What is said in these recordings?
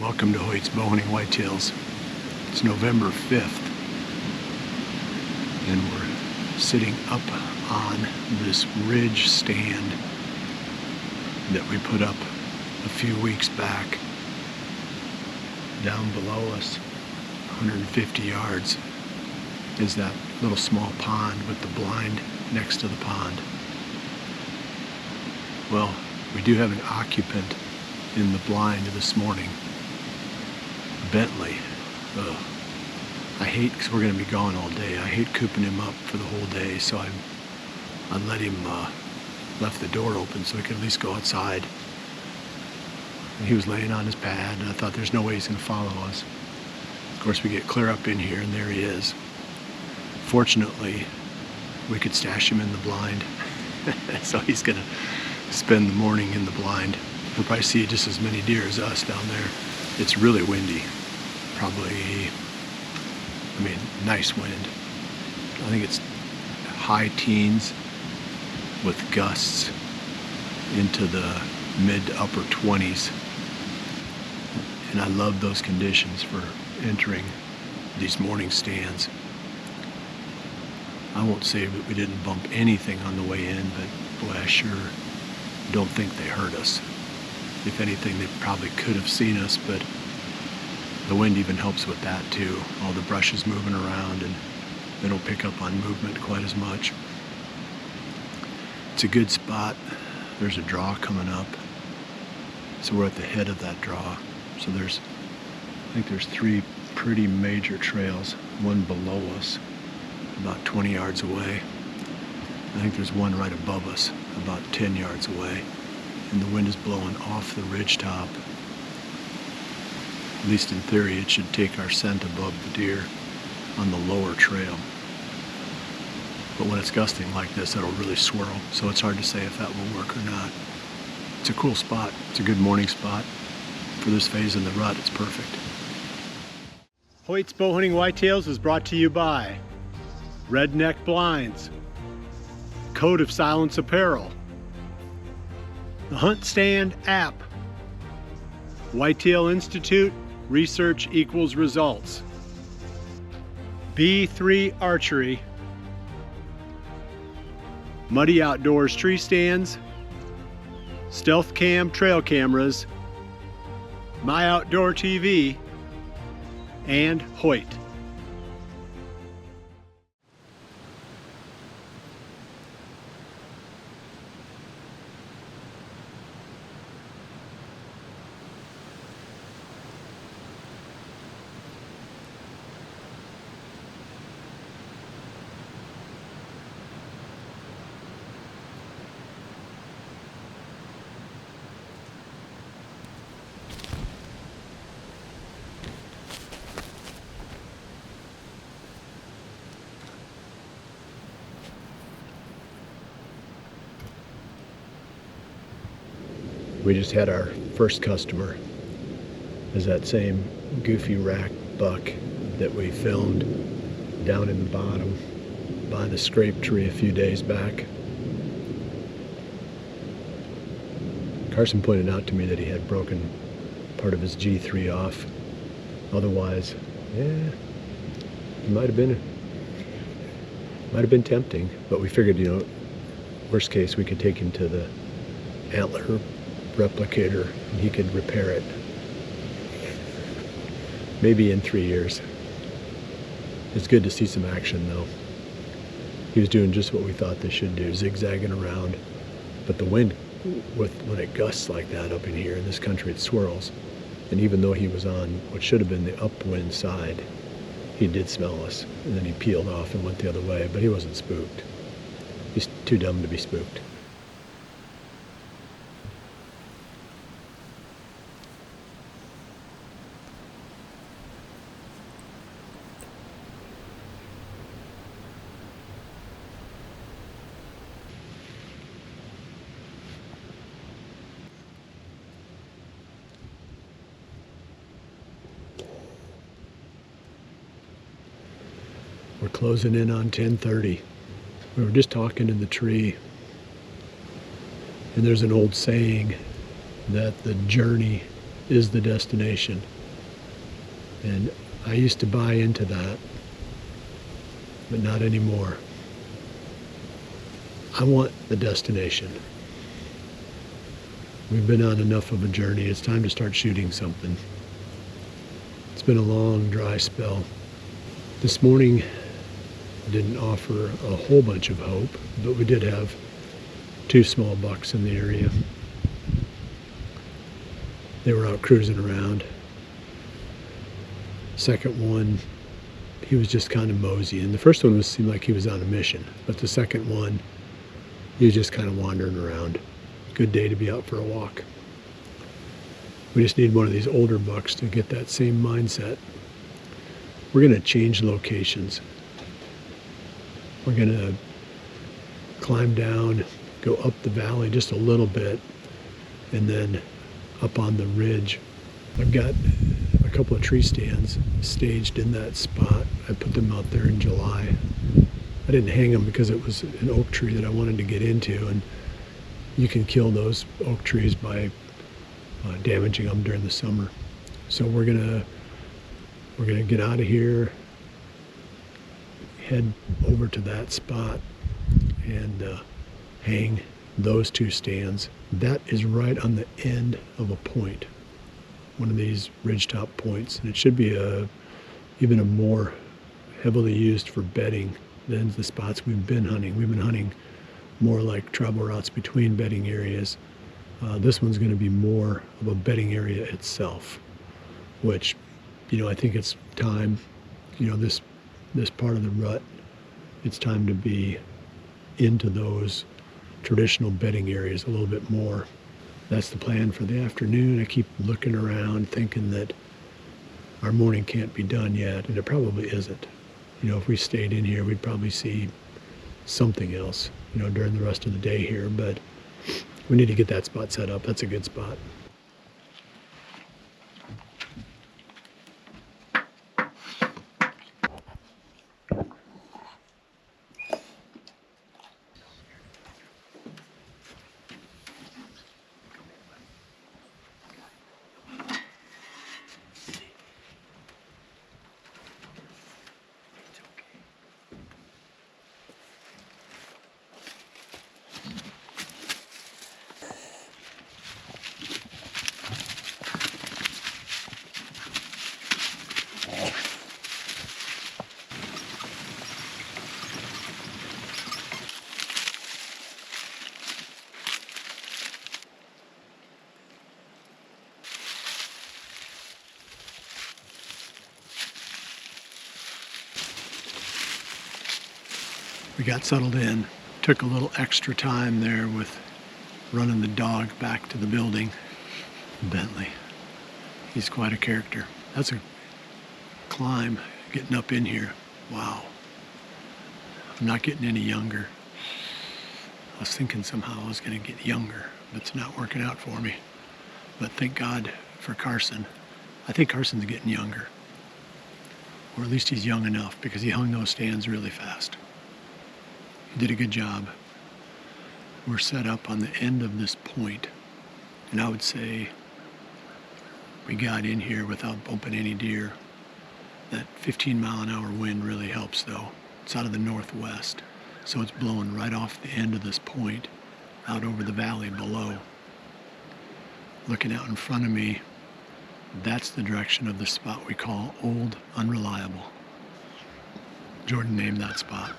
Welcome to Hoyt's Bowhunting Whitetails. It's November 5th and we're sitting up on this ridge stand that we put up a few weeks back. Down below us, 150 yards, is that little small pond with the blind next to the pond. Well, we do have an occupant in the blind this morning. Bentley. I hate, because we're going to be gone all day, I hate cooping him up for the whole day, so I let him, left the door open so he could at least go outside. And he was laying on his pad, and I thought there's no way he's going to follow us. Of course, we get clear up in here, and there he is. Fortunately, we could stash him in the blind, so he's going to spend the morning in the blind. He'll probably see just as many deer as us down there. It's really windy. Probably, nice wind. I think it's high teens with gusts into the mid to upper 20s. And I love those conditions for entering these morning stands. I won't say that we didn't bump anything on the way in, but boy, I sure don't think they hurt us. If anything, they probably could have seen us, but the wind even helps with that too. All the brush is moving around and they don't pick up on movement quite as much. It's a good spot. There's a draw coming up. So we're at the head of that draw. So I think there's three pretty major trails. One below us, about 20 yards away. I think there's one right above us, about 10 yards away. And the wind is blowing off the ridge top. At least in theory, it should take our scent above the deer on the lower trail. But when it's gusting like this, it'll really swirl. So it's hard to say if that will work or not. It's a cool spot. It's a good morning spot. For this phase in the rut, it's perfect. Hoyt's Bowhunting Whitetails is brought to you by Redneck Blinds, Code of Silence Apparel, the Hunt Stand app, Whitetail Institute, research equals results, B3 Archery, Muddy Outdoors tree stands, Stealth Cam trail cameras, My Outdoor TV, and Hoyt. We just had our first customer, is that same goofy rack buck that we filmed down in the bottom by the scrape tree a few days back. Carson pointed out to me that he had broken part of his G3 off. Otherwise, yeah, it might have been tempting, but we figured, worst case, we could take him to the antler replicator and he could repair it. Maybe in 3 years. It's good to see some action though. He was doing just what we thought they should do, zigzagging around. But the wind, when it gusts like that up in here in this country, it swirls. And even though he was on what should have been the upwind side, he did smell us. And then he peeled off and went the other way, but he wasn't spooked. He's too dumb to be spooked. We're closing in on 10:30. We were just talking in the tree, and there's an old saying that the journey is the destination. And I used to buy into that, but not anymore. I want the destination. We've been on enough of a journey. It's time to start shooting something. It's been a long, dry spell. This morning didn't offer a whole bunch of hope, but we did have 2 small bucks in the area. They were out cruising around. Second one, he was just kind of moseying. The first one seemed like he was on a mission, but the second one, he was just kind of wandering around. Good day to be out for a walk. We just need one of these older bucks to get that same mindset. We're going to change locations. We're going to climb down, go up the valley just a little bit, and then up on the ridge. I've got a couple of tree stands staged in that spot. I put them out there in July. I didn't hang them because it was an oak tree that I wanted to get into, and you can kill those oak trees by damaging them during the summer. So we're gonna get out of here, head over to that spot, and hang those 2 stands. That is right on the end of a point, one of these ridgetop points, and it should be even a more heavily used for bedding than the spots we've been hunting. We've been hunting more like travel routes between bedding areas. This one's going to be more of a bedding area itself, which, I think it's time, this part of the rut, it's time to be into those traditional bedding areas a little bit more. That's the plan for the afternoon. I keep looking around thinking that our morning can't be done yet, and it probably isn't. If we stayed in here, we'd probably see something else, during the rest of the day here, but we need to get that spot set up. That's a good spot. We got settled in. Took a little extra time there with running the dog back to the building. Bentley, he's quite a character. That's a climb getting up in here. Wow. I'm not getting any younger. I was thinking somehow I was going to get younger, but it's not working out for me. But thank God for Carson. I think Carson's getting younger. Or at least he's young enough, because he hung those stands really fast. He did a good job. We're set up on the end of this point, and I would say we got in here without bumping any deer. That 15-mile-an-hour wind really helps, though. It's out of the northwest, so it's blowing right off the end of this point out over the valley below. Looking out in front of me, that's the direction of the spot we call Old Unreliable. Jordan named that spot.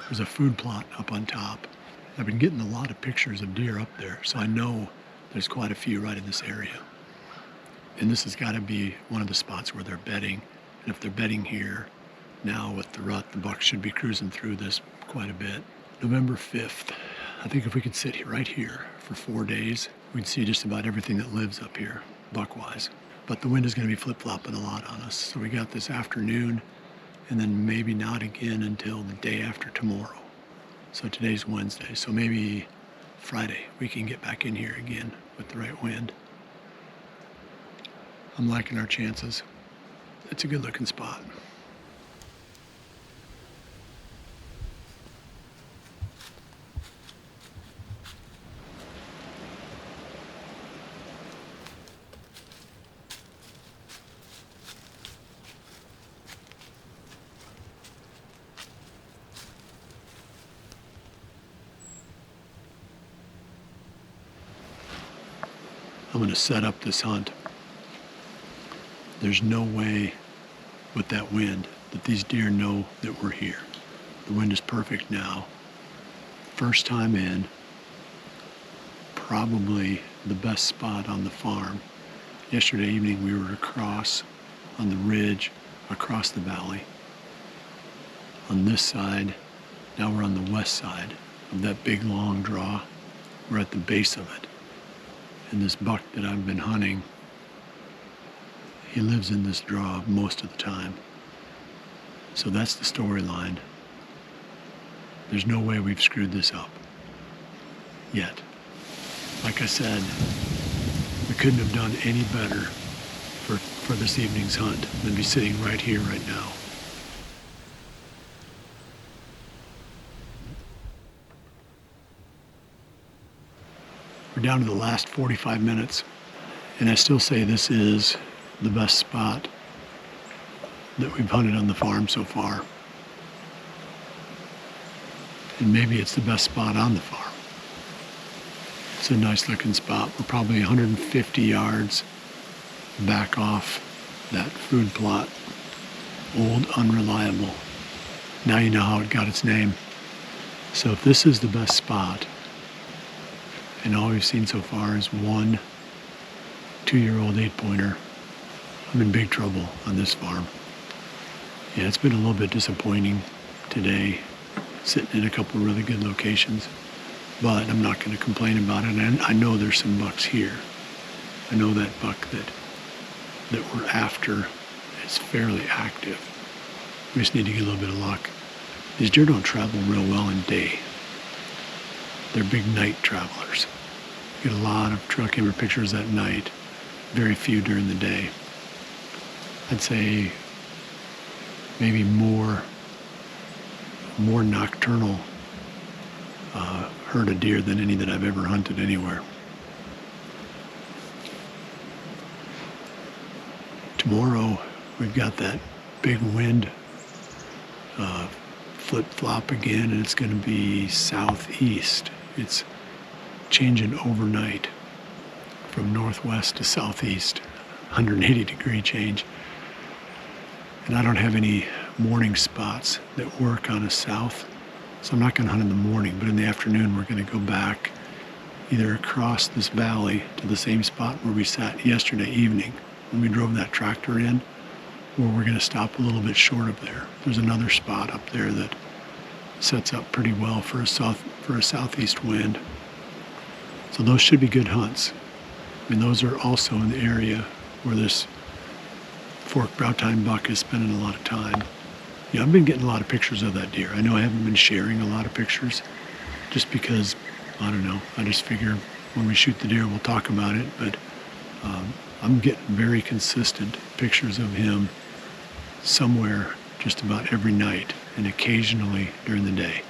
There's a food plot up on top. I've been getting a lot of pictures of deer up there, so I know there's quite a few right in this area. And this has got to be one of the spots where they're bedding. And if they're bedding here, now with the rut, the bucks should be cruising through this quite a bit. November 5th, I think if we could sit right here for 4 days, we'd see just about everything that lives up here, buck-wise. But the wind is going to be flip-flopping a lot on us. So we got this afternoon, and then maybe not again until the day after tomorrow. So today's Wednesday, so maybe Friday we can get back in here again with the right wind. I'm liking our chances. It's a good looking spot. I'm going to set up this hunt. There's no way with that wind that these deer know that we're here. The wind is perfect now. First time in, probably the best spot on the farm. Yesterday evening we were across on the ridge, across the valley. On this side, now we're on the west side of that big long draw. We're at the base of it. And this buck that I've been hunting, he lives in this draw most of the time. So that's the storyline. There's no way we've screwed this up yet. Like I said, we couldn't have done any better for this evening's hunt than be sitting right here, right now. We're down to the last 45 minutes, and I still say this is the best spot that we've hunted on the farm so far. And maybe it's the best spot on the farm. It's a nice looking spot. We're probably 150 yards back off that food plot. Old, unreliable. Now you know how it got its name. So if this is the best spot, and all we've seen so far is one 2-year-old 8-pointer, I'm in big trouble on this farm. Yeah, it's been a little bit disappointing today, sitting in a couple really good locations, but I'm not going to complain about it. And I know there's some bucks here. I know that buck that we're after is fairly active. We just need to get a little bit of luck. These deer don't travel real well in day. They're big night travelers. Get a lot of trail camera pictures at night, very few during the day. I'd say maybe more nocturnal herd of deer than any that I've ever hunted anywhere. Tomorrow we've got that big wind flip-flop again, and it's going to be southeast. It's changing overnight from northwest to southeast, 180 degree change. And I don't have any morning spots that work on a south, so I'm not going to hunt in the morning, but in the afternoon we're going to go back either across this valley to the same spot where we sat yesterday evening when we drove that tractor in, or we're going to stop a little bit short of there. There's another spot up there that sets up pretty well for a southeast wind. So those should be good hunts. I mean, those are also in the area where this fork brow tine buck is spending a lot of time. Yeah, I've been getting a lot of pictures of that deer. I know I haven't been sharing a lot of pictures just because, I don't know, I just figure when we shoot the deer we'll talk about it, but I'm getting very consistent pictures of him somewhere just about every night and occasionally during the day.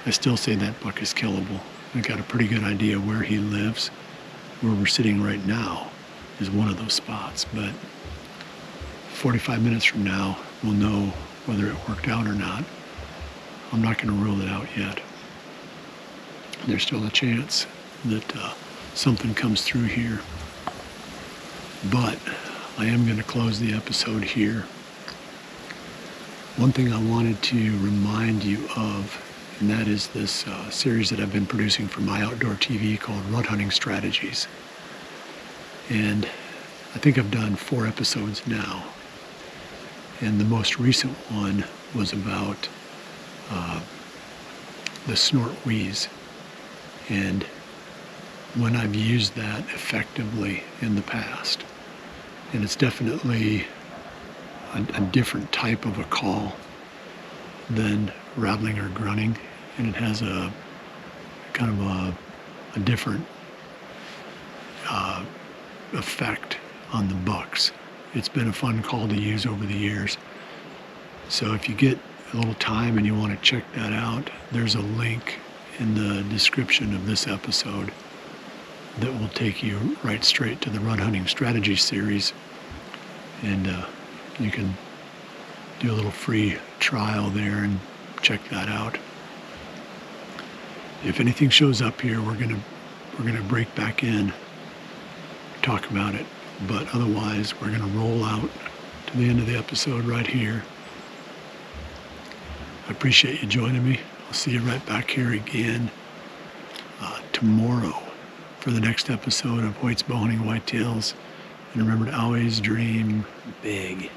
I still say that buck is killable. I've got a pretty good idea where he lives. Where we're sitting right now is one of those spots, but 45 minutes from now we'll know whether it worked out or not. I'm not going to rule it out yet. There's still a chance that something comes through here. But I am going to close the episode here. One thing I wanted to remind you of, and that is this series that I've been producing for My Outdoor TV called Rut Hunting Strategies. And I think I've done 4 episodes now. And the most recent one was about the snort wheeze. And when I've used that effectively in the past. And it's definitely a different type of a call than rattling or grunting, and it has a kind of a different effect on the bucks. It's been a fun call to use over the years. So if you get a little time and you want to check that out, there's a link in the description of this episode that will take you right straight to the Rut Hunting Strategy series, and you can do a little free trial there and check that out. If anything shows up here, we're gonna break back in talk about it. But otherwise, we're going to roll out to the end of the episode right here. I appreciate you joining me. I'll see you right back here again tomorrow for the next episode of Bowhunting Whitetails. And remember to always dream big.